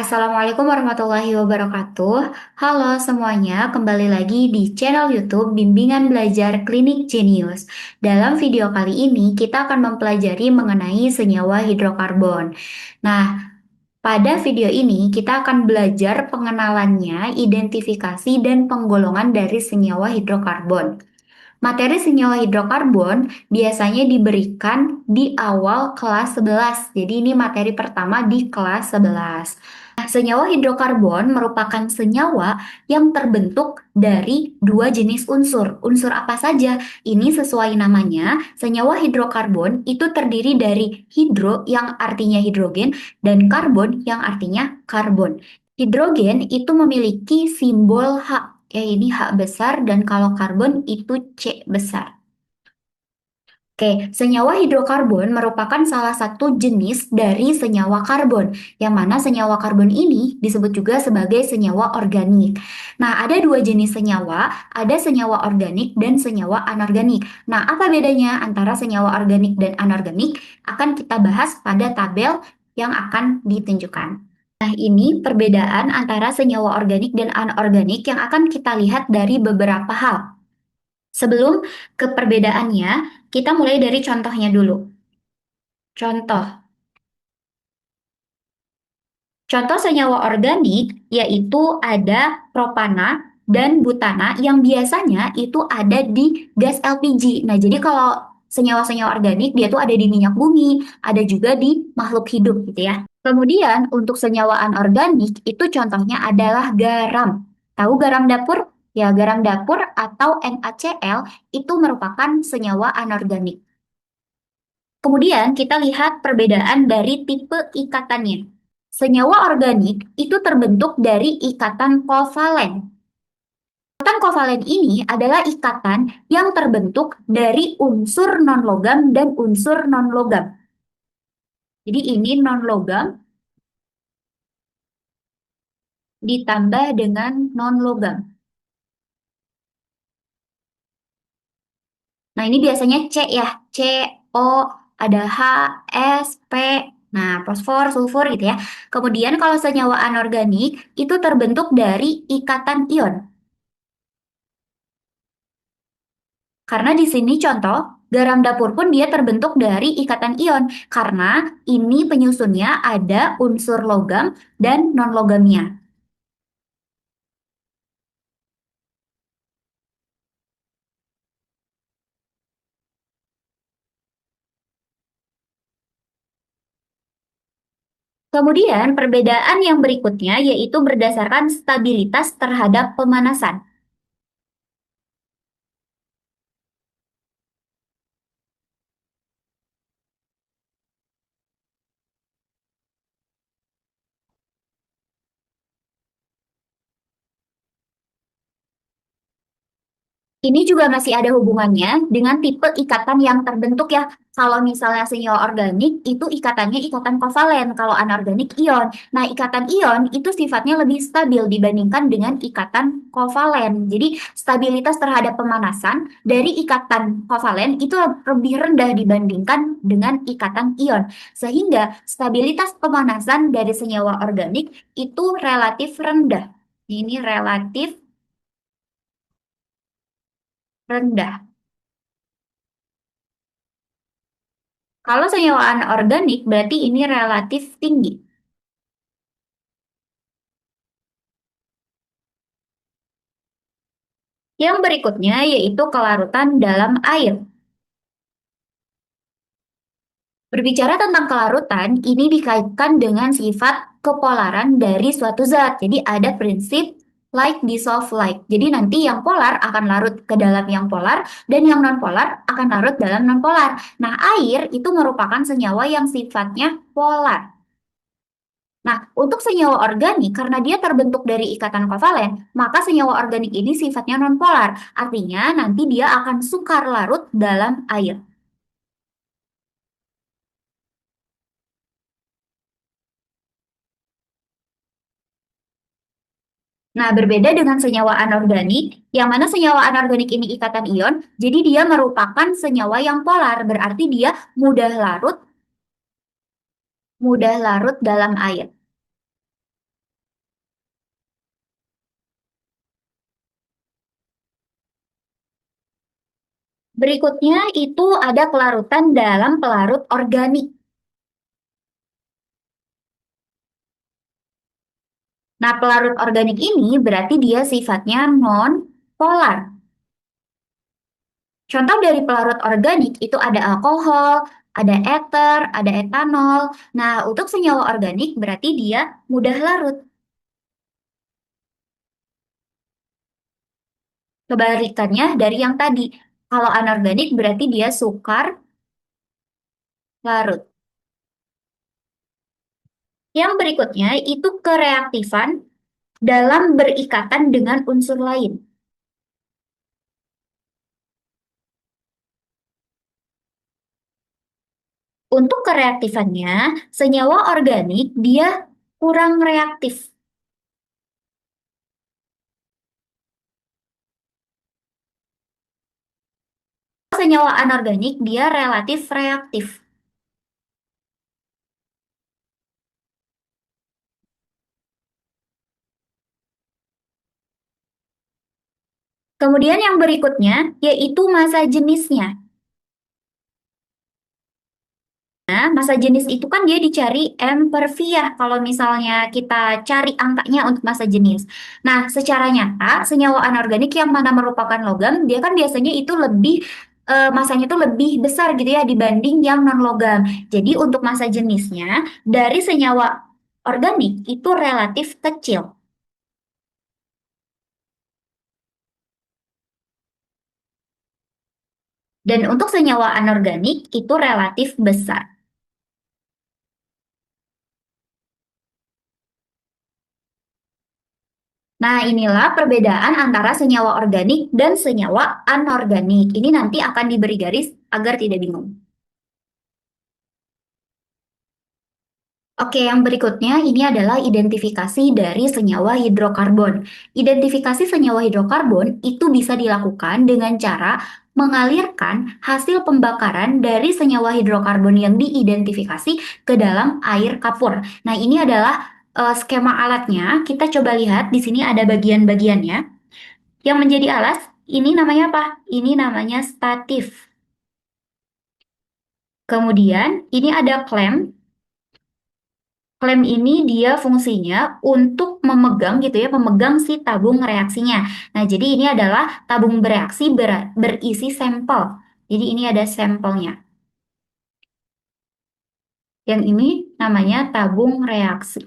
Assalamualaikum warahmatullahi wabarakatuh. Halo semuanya, kembali lagi di channel YouTube Bimbingan Belajar Klinik Jenius. Dalam video kali ini, kita akan mempelajari mengenai senyawa hidrokarbon. Nah, pada video ini kita akan belajar pengenalannya, identifikasi, dan penggolongan dari senyawa hidrokarbon. Materi senyawa hidrokarbon biasanya diberikan di awal kelas 11. Jadi ini materi pertama di kelas 11. Nah, senyawa hidrokarbon merupakan senyawa yang terbentuk dari dua jenis unsur. Unsur apa saja? Ini sesuai namanya, senyawa hidrokarbon itu terdiri dari hidro yang artinya hidrogen dan karbon yang artinya karbon. Hidrogen itu memiliki simbol H, ya ini H besar, dan kalau karbon itu C besar. Oke, senyawa hidrokarbon merupakan salah satu jenis dari senyawa karbon, yang mana senyawa karbon ini disebut juga sebagai senyawa organik. Nah, ada dua jenis senyawa, ada senyawa organik dan senyawa anorganik. Nah, apa bedanya antara senyawa organik dan anorganik? Akan kita bahas pada tabel yang akan ditunjukkan. Nah, ini perbedaan antara senyawa organik dan anorganik yang akan kita lihat dari beberapa hal. Sebelum ke perbedaannya, kita mulai dari contohnya dulu. Contoh. Contoh senyawa organik yaitu ada propana dan butana yang biasanya itu ada di gas LPG. Nah, jadi kalau senyawa-senyawa organik dia tuh ada di minyak bumi, ada juga di makhluk hidup gitu ya. Kemudian untuk senyawa anorganik itu contohnya adalah garam. Tahu garam dapur? Ya, garam dapur atau NaCl itu merupakan senyawa anorganik. Kemudian kita lihat perbedaan dari tipe ikatannya. Senyawa organik itu terbentuk dari ikatan kovalen. Ikatan kovalen ini adalah ikatan yang terbentuk dari unsur non-logam dan unsur non-logam. Jadi ini non-logam ditambah dengan non-logam. Nah, ini biasanya C ya, C, O, ada H, S, P, nah fosfor, sulfur gitu ya. Kemudian kalau senyawa anorganik itu terbentuk dari ikatan ion. Karena di sini contoh, garam dapur pun dia terbentuk dari ikatan ion. Karena ini penyusunnya ada unsur logam dan non-logamnya. Kemudian perbedaan yang berikutnya yaitu berdasarkan stabilitas terhadap pemanasan. Ini juga masih ada hubungannya dengan tipe ikatan yang terbentuk ya. Kalau misalnya senyawa organik itu ikatannya ikatan kovalen, kalau anorganik ion. Nah, ikatan ion itu sifatnya lebih stabil dibandingkan dengan ikatan kovalen. Jadi, stabilitas terhadap pemanasan dari ikatan kovalen itu lebih rendah dibandingkan dengan ikatan ion. Sehingga stabilitas pemanasan dari senyawa organik itu relatif rendah. Ini relatif rendah. Kalau senyawa anorganik berarti ini relatif tinggi. Yang berikutnya yaitu kelarutan dalam air. Berbicara tentang kelarutan, ini dikaitkan dengan sifat kepolaran dari suatu zat. Jadi ada prinsip like dissolve like. Jadi nanti yang polar akan larut ke dalam yang polar dan yang non-polar akan larut dalam non-polar. Nah, air itu merupakan senyawa yang sifatnya polar. Nah, untuk senyawa organik, karena dia terbentuk dari ikatan kovalen, maka senyawa organik ini sifatnya nonpolar. Artinya, nanti dia akan sukar larut dalam air. Nah, berbeda dengan senyawa anorganik, yang mana senyawa anorganik ini ikatan ion, jadi dia merupakan senyawa yang polar, berarti dia mudah larut dalam air. Berikutnya itu ada pelarutan dalam pelarut organik. Nah, pelarut organik ini berarti dia sifatnya non-polar. Contoh dari pelarut organik itu ada alkohol, ada eter, ada etanol. Nah, untuk senyawa organik berarti dia mudah larut. Kebalikannya dari yang tadi. Kalau anorganik berarti dia sukar larut. Yang berikutnya itu kereaktifan dalam berikatan dengan unsur lain. Untuk kereaktifannya, senyawa organik dia kurang reaktif. Senyawa anorganik dia relatif reaktif. Kemudian yang berikutnya yaitu massa jenisnya. Nah, massa jenis itu kan dia dicari M per V ya kalau misalnya kita cari angkanya untuk massa jenis. Nah, secara nyata senyawa anorganik yang mana merupakan logam, dia kan biasanya itu lebih massanya itu lebih besar gitu ya dibanding yang non logam. Jadi untuk massa jenisnya dari senyawa organik itu relatif kecil. Dan untuk senyawa anorganik itu relatif besar. Nah, inilah perbedaan antara senyawa organik dan senyawa anorganik. Ini nanti akan diberi garis agar tidak bingung. Oke, yang berikutnya ini adalah identifikasi dari senyawa hidrokarbon. Identifikasi senyawa hidrokarbon itu bisa dilakukan dengan cara mengalirkan hasil pembakaran dari senyawa hidrokarbon yang diidentifikasi ke dalam air kapur. Nah, ini adalah skema alatnya. Kita coba lihat di sini ada bagian-bagiannya. Yang menjadi alas, ini namanya apa? Ini namanya statif. Kemudian, ini ada klem. Klem ini dia fungsinya untuk memegang gitu ya, memegang si tabung reaksinya. Nah, jadi ini adalah tabung bereaksi berisi sampel. Jadi ini ada sampelnya. Yang ini namanya tabung reaksi.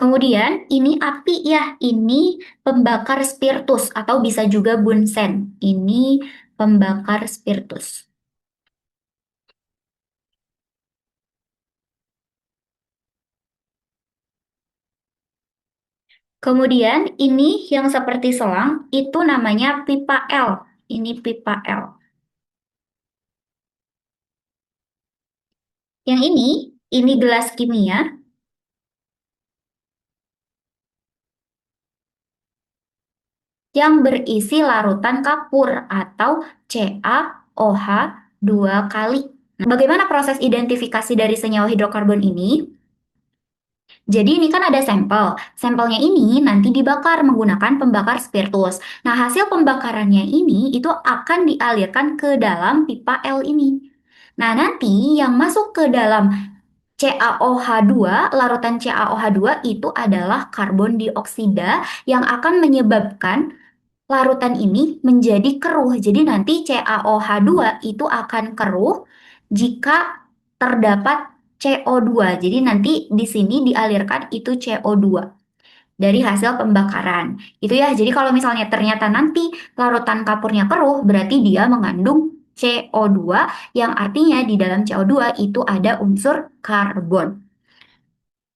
Kemudian ini api ya, ini pembakar spiritus atau bisa juga bunsen. Ini pembakar spiritus. Kemudian ini yang seperti selang itu namanya pipa L. Ini pipa L. Yang ini gelas kimia yang berisi larutan kapur atau CaOH 2 kali. Nah, bagaimana proses identifikasi dari senyawa hidrokarbon ini? Jadi ini kan ada sampel. Sampelnya ini nanti dibakar menggunakan pembakar spiritus. Nah, hasil pembakarannya ini itu akan dialirkan ke dalam pipa L ini. Nah, nanti yang masuk ke dalam CaOH2, larutan CaOH2 itu adalah karbon dioksida yang akan menyebabkan larutan ini menjadi keruh. Jadi nanti CaOH2 itu akan keruh jika terdapat CO2. Jadi nanti di sini dialirkan itu CO2 dari hasil pembakaran. Itu ya. Jadi kalau misalnya ternyata nanti larutan kapurnya keruh, berarti dia mengandung CO2 yang artinya di dalam CO2 itu ada unsur karbon.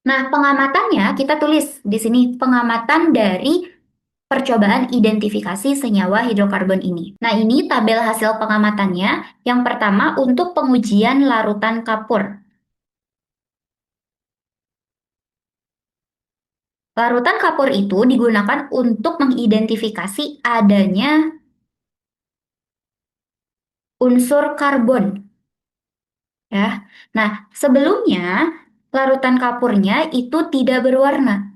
Nah, pengamatannya kita tulis di sini pengamatan dari percobaan identifikasi senyawa hidrokarbon ini. Nah, ini tabel hasil pengamatannya. Yang pertama untuk pengujian larutan kapur. Larutan kapur itu digunakan untuk mengidentifikasi adanya unsur karbon. ya. Nah, sebelumnya larutan kapurnya itu tidak berwarna.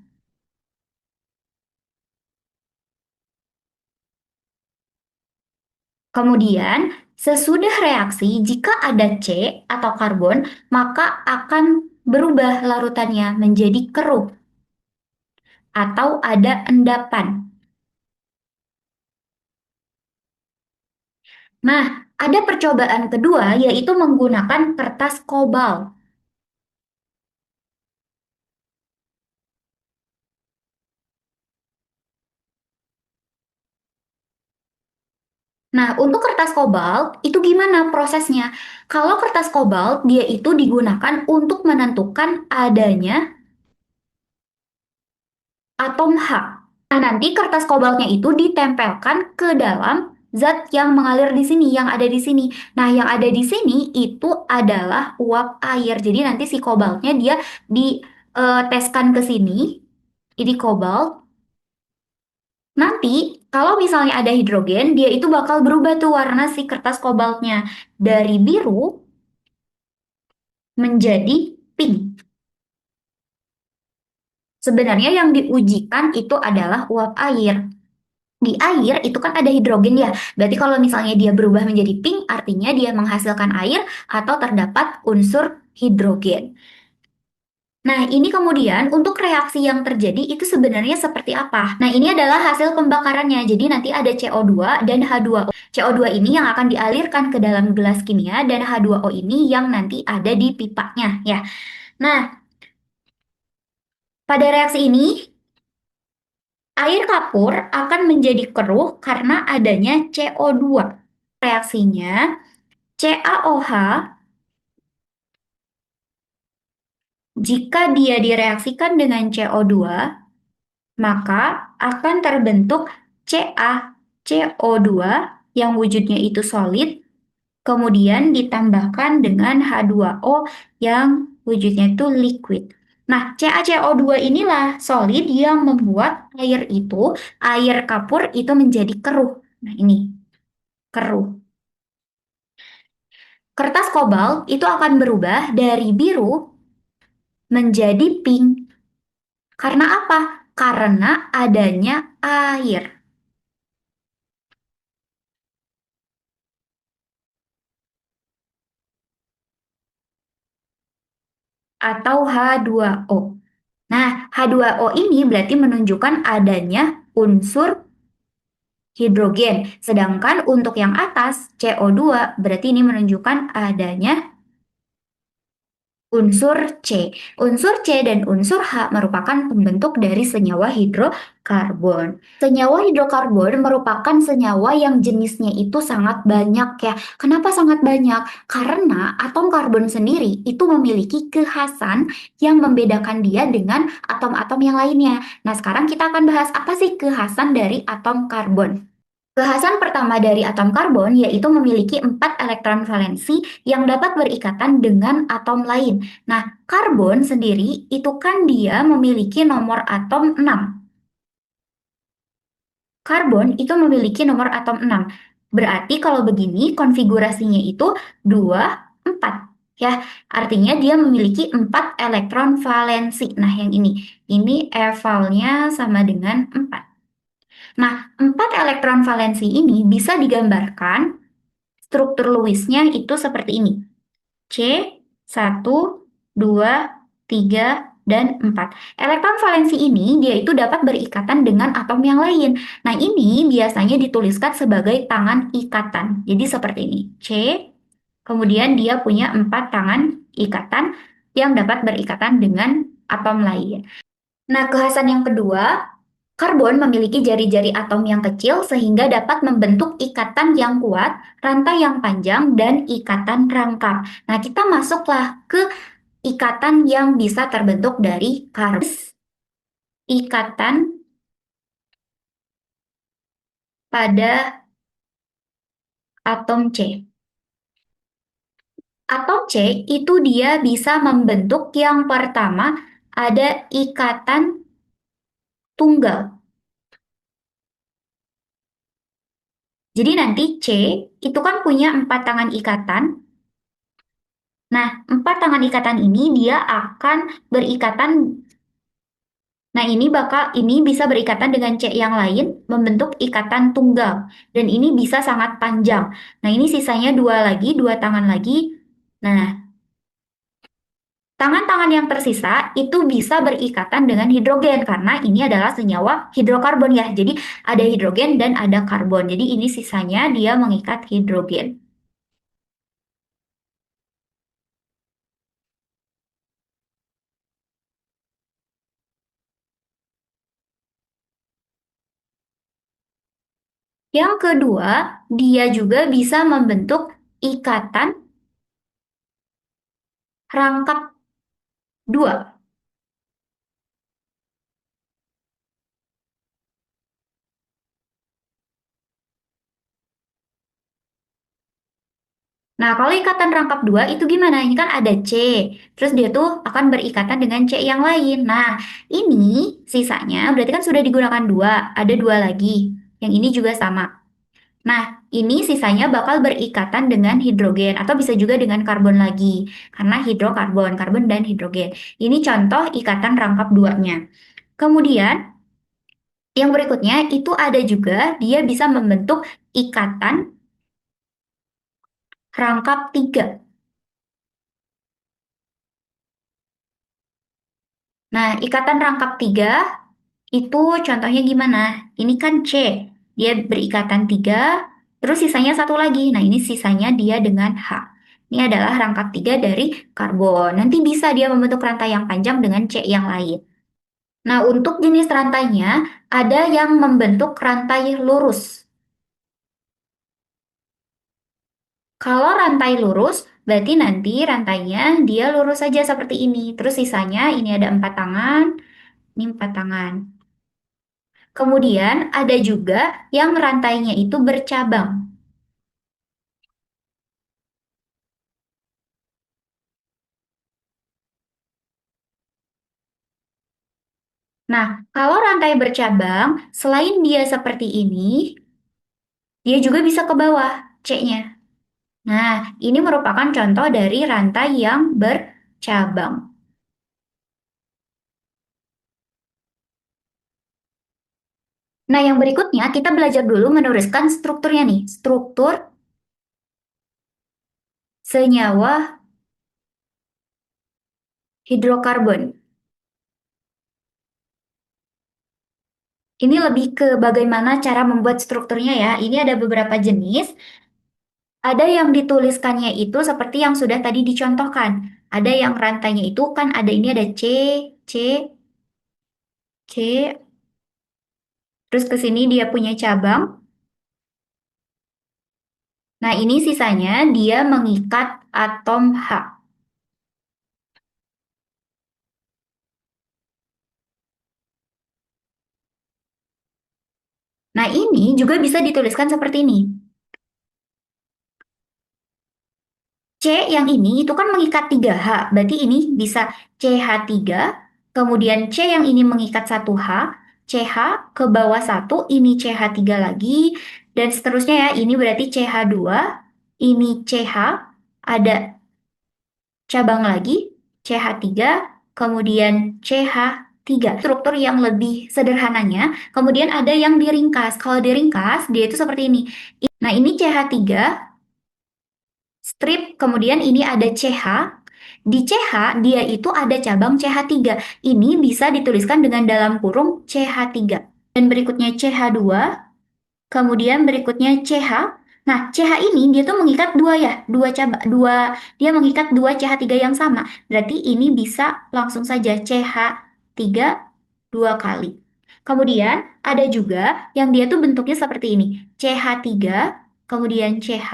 Kemudian, sesudah reaksi, jika ada C atau karbon, maka akan berubah larutannya menjadi keruh atau ada endapan. Nah, ada percobaan kedua yaitu menggunakan kertas kobalt. Nah, untuk kertas kobalt itu gimana prosesnya? Kalau kertas kobalt dia itu digunakan untuk menentukan adanya atom H. Nah, nanti kertas kobaltnya itu ditempelkan ke dalam zat yang mengalir di sini, yang ada di sini. Nah, yang ada di sini itu adalah uap air. Jadi nanti si kobaltnya dia diteskan ke sini, ini kobalt. Nanti kalau misalnya ada hidrogen, dia itu bakal berubah tuh warna si kertas kobaltnya dari biru menjadi pink. Sebenarnya yang diujikan itu adalah uap air. Di air itu kan ada hidrogen ya. Berarti kalau misalnya dia berubah menjadi pink, artinya dia menghasilkan air atau terdapat unsur hidrogen. Nah, ini kemudian untuk reaksi yang terjadi itu sebenarnya seperti apa? Nah, ini adalah hasil pembakarannya. Jadi nanti ada CO2 dan H2O. CO2 ini yang akan dialirkan ke dalam gelas kimia dan H2O ini yang nanti ada di pipanya ya. Nah, pada reaksi ini air kapur akan menjadi keruh karena adanya CO2. Reaksinya CaOH jika dia direaksikan dengan CO2 maka akan terbentuk CaCO2 yang wujudnya itu solid kemudian ditambahkan dengan H2O yang wujudnya itu liquid. Nah, CaCO2 inilah solid yang membuat air kapur itu menjadi keruh. Nah, ini keruh. Kertas kobalt itu akan berubah dari biru menjadi pink. Karena apa? Karena adanya air atau H2O. Nah, H2O ini berarti menunjukkan adanya unsur hidrogen. Sedangkan untuk yang atas, CO2, berarti ini menunjukkan adanya unsur C. Unsur C dan unsur H merupakan pembentuk dari senyawa hidrokarbon. Senyawa hidrokarbon merupakan senyawa yang jenisnya itu sangat banyak ya. Kenapa sangat banyak? Karena atom karbon sendiri itu memiliki kekhasan yang membedakan dia dengan atom-atom yang lainnya. Nah, sekarang kita akan bahas apa sih kekhasan dari atom karbon. Kekhasan pertama dari atom karbon yaitu memiliki 4 elektron valensi yang dapat berikatan dengan atom lain. Nah, karbon sendiri itu kan dia memiliki nomor atom 6. Karbon itu memiliki nomor atom 6. Berarti kalau begini konfigurasinya itu 2, 4. Ya, artinya dia memiliki 4 elektron valensi. Nah, yang ini evalnya sama dengan 4. Nah, 4 elektron valensi ini bisa digambarkan struktur Lewisnya itu seperti ini. C1, 2, 3, dan 4. Elektron valensi ini dia itu dapat berikatan dengan atom yang lain. Nah, ini biasanya dituliskan sebagai tangan ikatan. Jadi seperti ini. C, kemudian dia punya 4 tangan ikatan yang dapat berikatan dengan atom lain. Nah, kekhasan yang kedua, karbon memiliki jari-jari atom yang kecil sehingga dapat membentuk ikatan yang kuat, rantai yang panjang, dan ikatan rangkap. Nah, kita masuklah ke ikatan yang bisa terbentuk dari karbon. Ikatan pada atom C. Atom C itu dia bisa membentuk yang pertama ada ikatan tunggal. Jadi nanti C itu kan punya 4 tangan ikatan. Nah, empat tangan ikatan ini dia akan berikatan. Nah, ini bisa berikatan dengan C yang lain membentuk ikatan tunggal dan ini bisa sangat panjang. Nah, ini sisanya dua lagi, dua tangan lagi. Nah, tangan-tangan yang tersisa itu bisa berikatan dengan hidrogen karena ini adalah senyawa hidrokarbon ya. Jadi ada hidrogen dan ada karbon. Jadi ini sisanya dia mengikat hidrogen. Yang kedua, dia juga bisa membentuk ikatan rangkap dua. Nah, kalau ikatan rangkap dua itu gimana? Ini kan ada C, terus dia tuh akan berikatan dengan C yang lain. Nah, ini sisanya berarti kan sudah digunakan dua, ada dua lagi. Yang ini juga sama. Nah, ini sisanya bakal berikatan dengan hidrogen atau bisa juga dengan karbon lagi. Karena hidrokarbon, karbon dan hidrogen. Ini contoh ikatan rangkap duanya. Kemudian, yang berikutnya itu ada juga dia bisa membentuk ikatan rangkap tiga. Nah, ikatan rangkap tiga itu contohnya gimana? Ini kan C, dia berikatan tiga, terus sisanya satu lagi. Nah, ini sisanya dia dengan H. Ini adalah rangkap tiga dari karbon. Nanti bisa dia membentuk rantai yang panjang dengan C yang lain. Nah, untuk jenis rantainya, ada yang membentuk rantai lurus. Kalau rantai lurus, berarti nanti rantainya dia lurus saja seperti ini. Terus sisanya ini ada empat tangan, ini empat tangan. Kemudian ada juga yang rantainya itu bercabang. Nah, kalau rantai bercabang, selain dia seperti ini, dia juga bisa ke bawah, C-nya. Nah, ini merupakan contoh dari rantai yang bercabang. Nah, yang berikutnya kita belajar dulu menuliskan strukturnya nih. Struktur senyawa hidrokarbon. Ini lebih ke bagaimana cara membuat strukturnya ya. Ini ada beberapa jenis. Ada yang dituliskannya itu seperti yang sudah tadi dicontohkan. Ada yang rantainya itu kan ada ini ada C, C, C, terus ke sini dia punya cabang. Nah, ini sisanya dia mengikat atom H. Nah, ini juga bisa dituliskan seperti ini. C yang ini itu kan mengikat 3H, berarti ini bisa CH3, kemudian C yang ini mengikat 1H, CH ke bawah 1, ini CH3 lagi, dan seterusnya ya, ini berarti CH2, ini CH, ada cabang lagi, CH3, kemudian CH3. Struktur yang lebih sederhananya, kemudian ada yang diringkas. Kalau diringkas, dia itu seperti ini. Nah, ini CH3, strip, kemudian ini ada CH. Di CH, dia itu ada cabang CH3. Ini bisa dituliskan dengan dalam kurung CH3. Dan berikutnya CH2, kemudian berikutnya CH. Nah, CH ini dia tuh mengikat dua ya, dia mengikat dua CH3 yang sama. Berarti ini bisa langsung saja CH3 dua kali. Kemudian ada juga yang dia tuh bentuknya seperti ini. CH3, kemudian CH,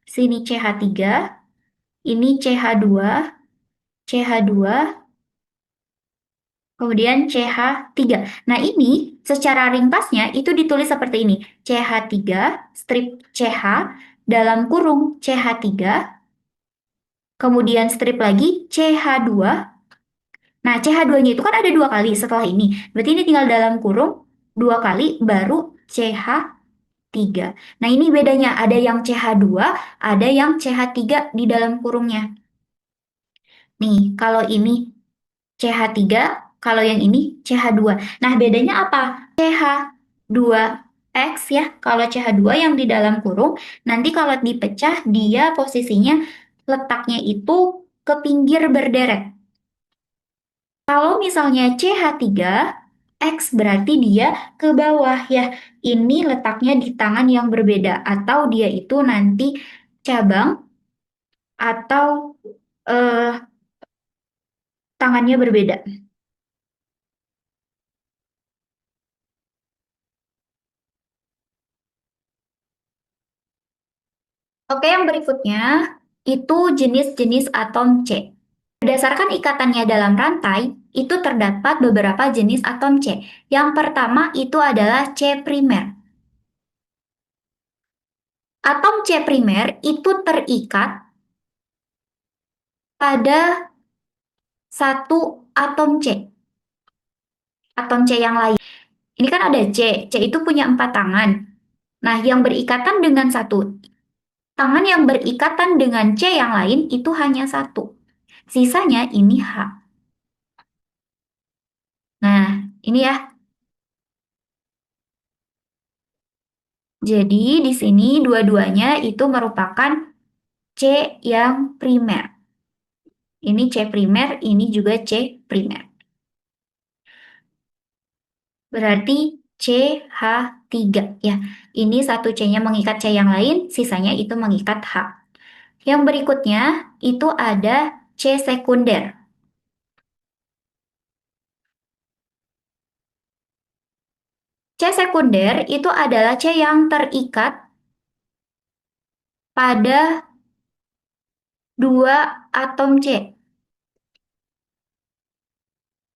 sini CH3, ini CH2, CH2, kemudian CH3. Nah, ini secara ringkasnya itu ditulis seperti ini. CH3 strip CH dalam kurung CH3, kemudian strip lagi CH2. Nah, CH2-nya itu kan ada dua kali setelah ini. Berarti ini tinggal dalam kurung dua kali baru CH3. tiga. Nah, ini bedanya. Ada yang CH2, ada yang CH3 di dalam kurungnya. Nih, kalau ini CH3, kalau yang ini CH2. Nah, bedanya apa? CH2X ya, kalau CH2 yang di dalam kurung, nanti kalau dipecah, dia posisinya letaknya itu ke pinggir berderet. Kalau misalnya CH3, X berarti dia ke bawah ya. Ini letaknya di tangan yang berbeda, atau dia itu nanti cabang atau eh, tangannya berbeda. Oke, yang berikutnya itu jenis-jenis atom C. Berdasarkan ikatannya dalam rantai, itu terdapat beberapa jenis atom C. Yang pertama itu adalah C primer. Atom C primer itu terikat pada satu atom C. Atom C yang lain. Ini kan ada C. C itu punya 4 tangan. Nah, yang berikatan dengan satu. Tangan yang berikatan dengan C yang lain itu hanya satu. Sisanya ini H. Nah, ini ya. Jadi di sini dua-duanya itu merupakan C yang primer. Ini C primer, ini juga C primer. Berarti CH3 ya. Ini satu C-nya mengikat C yang lain, sisanya itu mengikat H. Yang berikutnya itu ada C sekunder. C sekunder itu adalah C yang terikat pada dua atom C.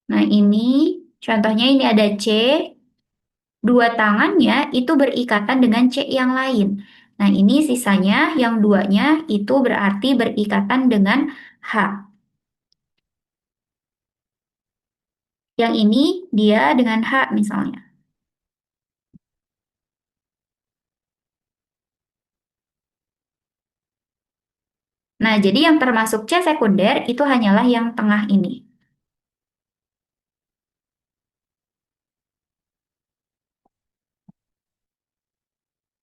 Nah, ini contohnya ini ada C, dua tangannya itu berikatan dengan C yang lain. Nah, ini sisanya yang duanya itu berarti berikatan dengan H. Yang ini dia dengan H misalnya. Nah, jadi yang termasuk C sekunder itu hanyalah yang tengah ini.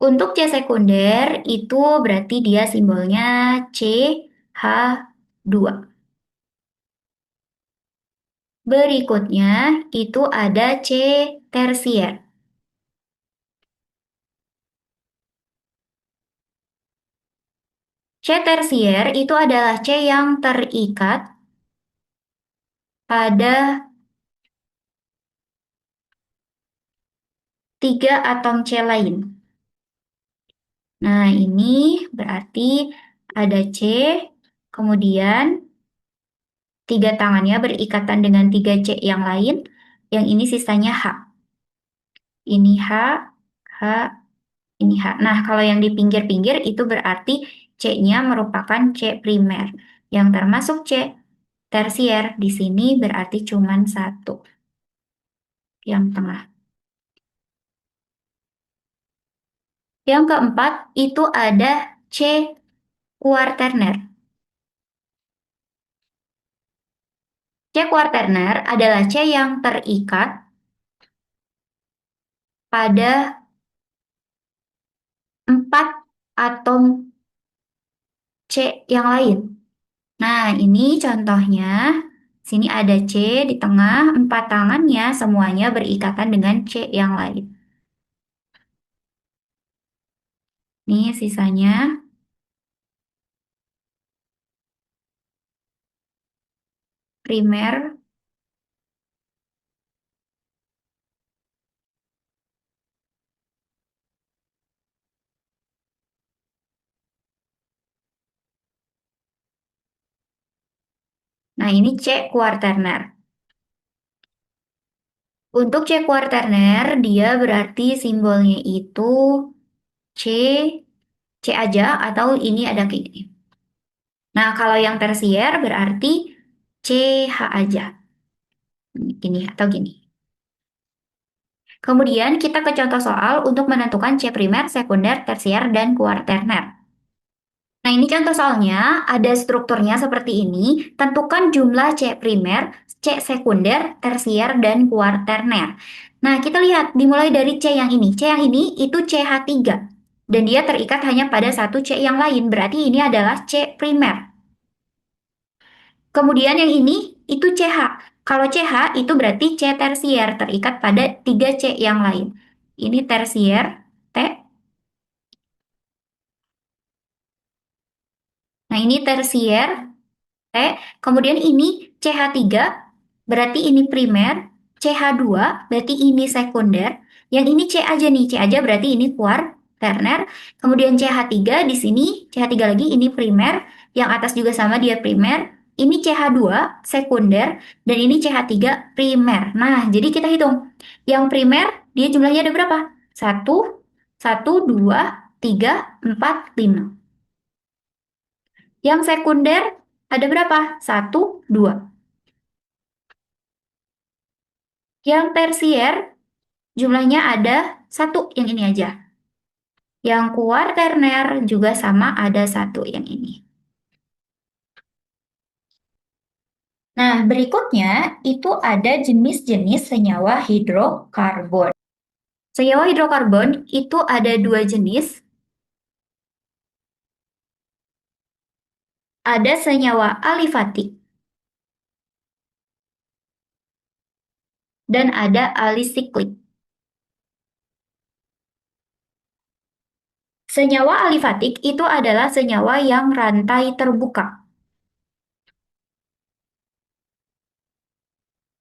Untuk C sekunder itu berarti dia simbolnya CH2. Berikutnya itu ada C tersier. C tersier itu adalah C yang terikat pada tiga atom C lain. Nah, ini berarti ada C, kemudian tiga tangannya berikatan dengan tiga C yang lain, yang ini sisanya H. Ini H, H, ini H. Nah, kalau yang di pinggir-pinggir itu berarti C-nya merupakan C primer. Yang termasuk C tersier di sini berarti cuma satu, yang tengah. Yang keempat itu ada C kuarterner. C kuarterner adalah C yang terikat pada 4 atom C yang lain. Nah, ini contohnya. Sini ada C di tengah, 4 tangannya semuanya berikatan dengan C yang lain. Nih sisanya. Primer. Nah, ini C kuarterner. Untuk C kuarterner, dia berarti simbolnya itu C, C aja atau ini ada kayak gini. Nah, kalau yang tersier berarti CH aja. Gini atau gini. Kemudian kita ke contoh soal untuk menentukan C primer, sekunder, tersier, dan kuaterner. Nah, ini contoh soalnya ada strukturnya seperti ini. Tentukan jumlah C primer, C sekunder, tersier, dan kuaterner. Nah, kita lihat dimulai dari C yang ini. C yang ini itu CH3. Dan dia terikat hanya pada satu C yang lain. Berarti ini adalah C primer. Kemudian yang ini itu CH. Kalau CH itu berarti C tersier terikat pada 3 C yang lain. Ini tersier, T. Nah, ini tersier, T. Kemudian ini CH3 berarti ini primer, CH2 berarti ini sekunder. Yang ini C aja nih, C aja berarti ini kuarterner. Kemudian CH3 di sini, CH3 lagi ini primer, yang atas juga sama dia primer. Ini CH2 sekunder dan ini CH3 primer. Nah, jadi kita hitung. Yang primer dia jumlahnya ada berapa? Satu, satu, 2, 3, 4, 5. Yang sekunder ada berapa? Satu, 2. Yang tersier jumlahnya ada satu yang ini aja. Yang kuarterner juga sama ada satu yang ini. Nah, berikutnya itu ada jenis-jenis senyawa hidrokarbon. Senyawa hidrokarbon itu ada dua jenis. Ada senyawa alifatik dan ada alisiklik. Senyawa alifatik itu adalah senyawa yang rantai terbuka.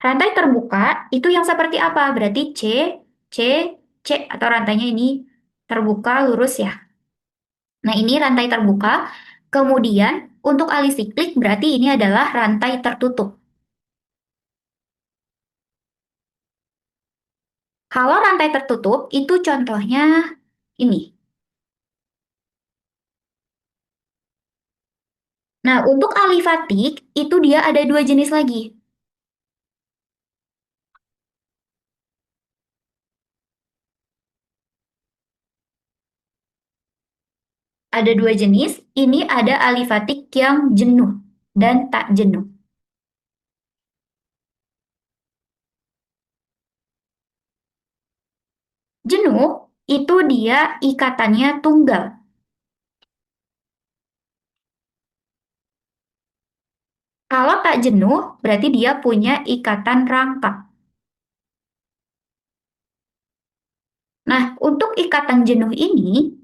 Rantai terbuka itu yang seperti apa? Berarti C, C, atau rantainya ini terbuka lurus ya. Nah, ini rantai terbuka. Kemudian, untuk alisiklik berarti ini adalah rantai tertutup. Kalau rantai tertutup, itu contohnya ini. Nah, untuk alifatik, itu dia ada dua jenis lagi. Ada dua jenis, ini ada alifatik yang jenuh dan tak jenuh. Jenuh, itu dia ikatannya tunggal. Kalau tak jenuh, berarti dia punya ikatan rangkap. Nah, untuk ikatan jenuh ini,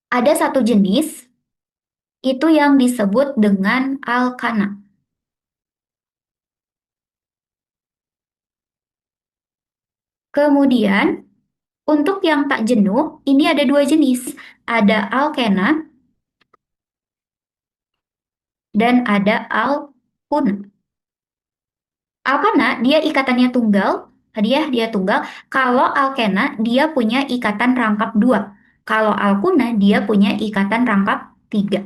ada satu jenis, itu yang disebut dengan alkana. Kemudian, untuk yang tak jenuh, ini ada dua jenis. Ada alkena dan ada alkuna. Alkana, dia ikatannya tunggal. Dia tunggal. Kalau alkena, dia punya ikatan rangkap dua. Kalau alkuna, dia punya ikatan rangkap tiga.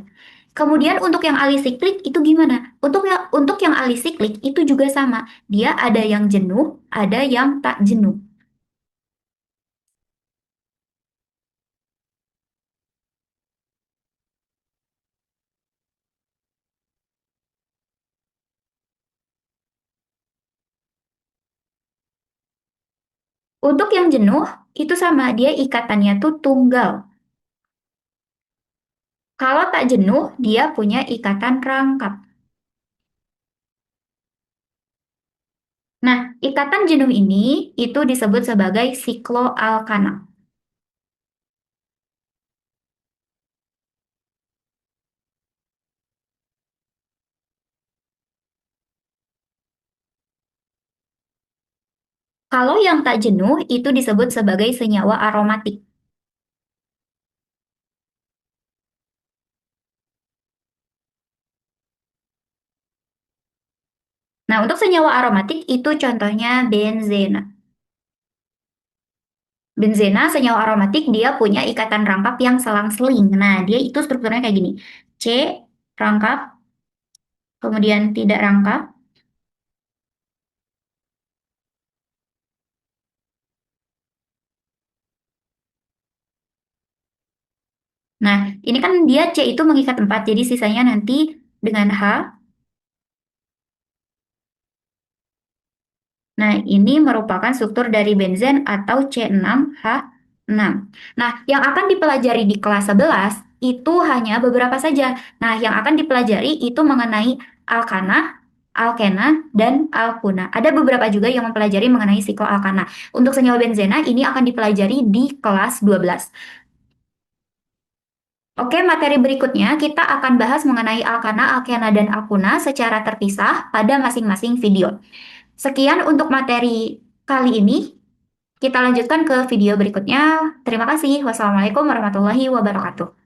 Kemudian untuk yang alisiklik itu gimana? Untuk yang alisiklik itu juga sama. Dia ada yang jenuh, ada yang tak jenuh. Untuk yang jenuh itu sama, dia ikatannya tuh tunggal. Kalau tak jenuh, dia punya ikatan rangkap. Nah, ikatan jenuh ini itu disebut sebagai sikloalkana. Kalau yang tak jenuh itu disebut sebagai senyawa aromatik. Nah, untuk senyawa aromatik itu contohnya benzena. Benzena, senyawa aromatik, dia punya ikatan rangkap yang selang-seling. Nah, dia itu strukturnya kayak gini. C, rangkap, kemudian tidak rangkap, Nah, ini kan dia C itu mengikat 4, jadi sisanya nanti dengan H. Nah, ini merupakan struktur dari benzen atau C6H6. Nah, yang akan dipelajari di kelas 11 itu hanya beberapa saja. Nah, yang akan dipelajari itu mengenai alkana, alkena, dan alkuna. Ada beberapa juga yang mempelajari mengenai sikloalkana. Untuk senyawa benzena ini akan dipelajari di kelas 12. Oke, materi berikutnya kita akan bahas mengenai alkana, alkena, dan alkuna secara terpisah pada masing-masing video. Sekian untuk materi kali ini. Kita lanjutkan ke video berikutnya. Terima kasih. Wassalamualaikum warahmatullahi wabarakatuh.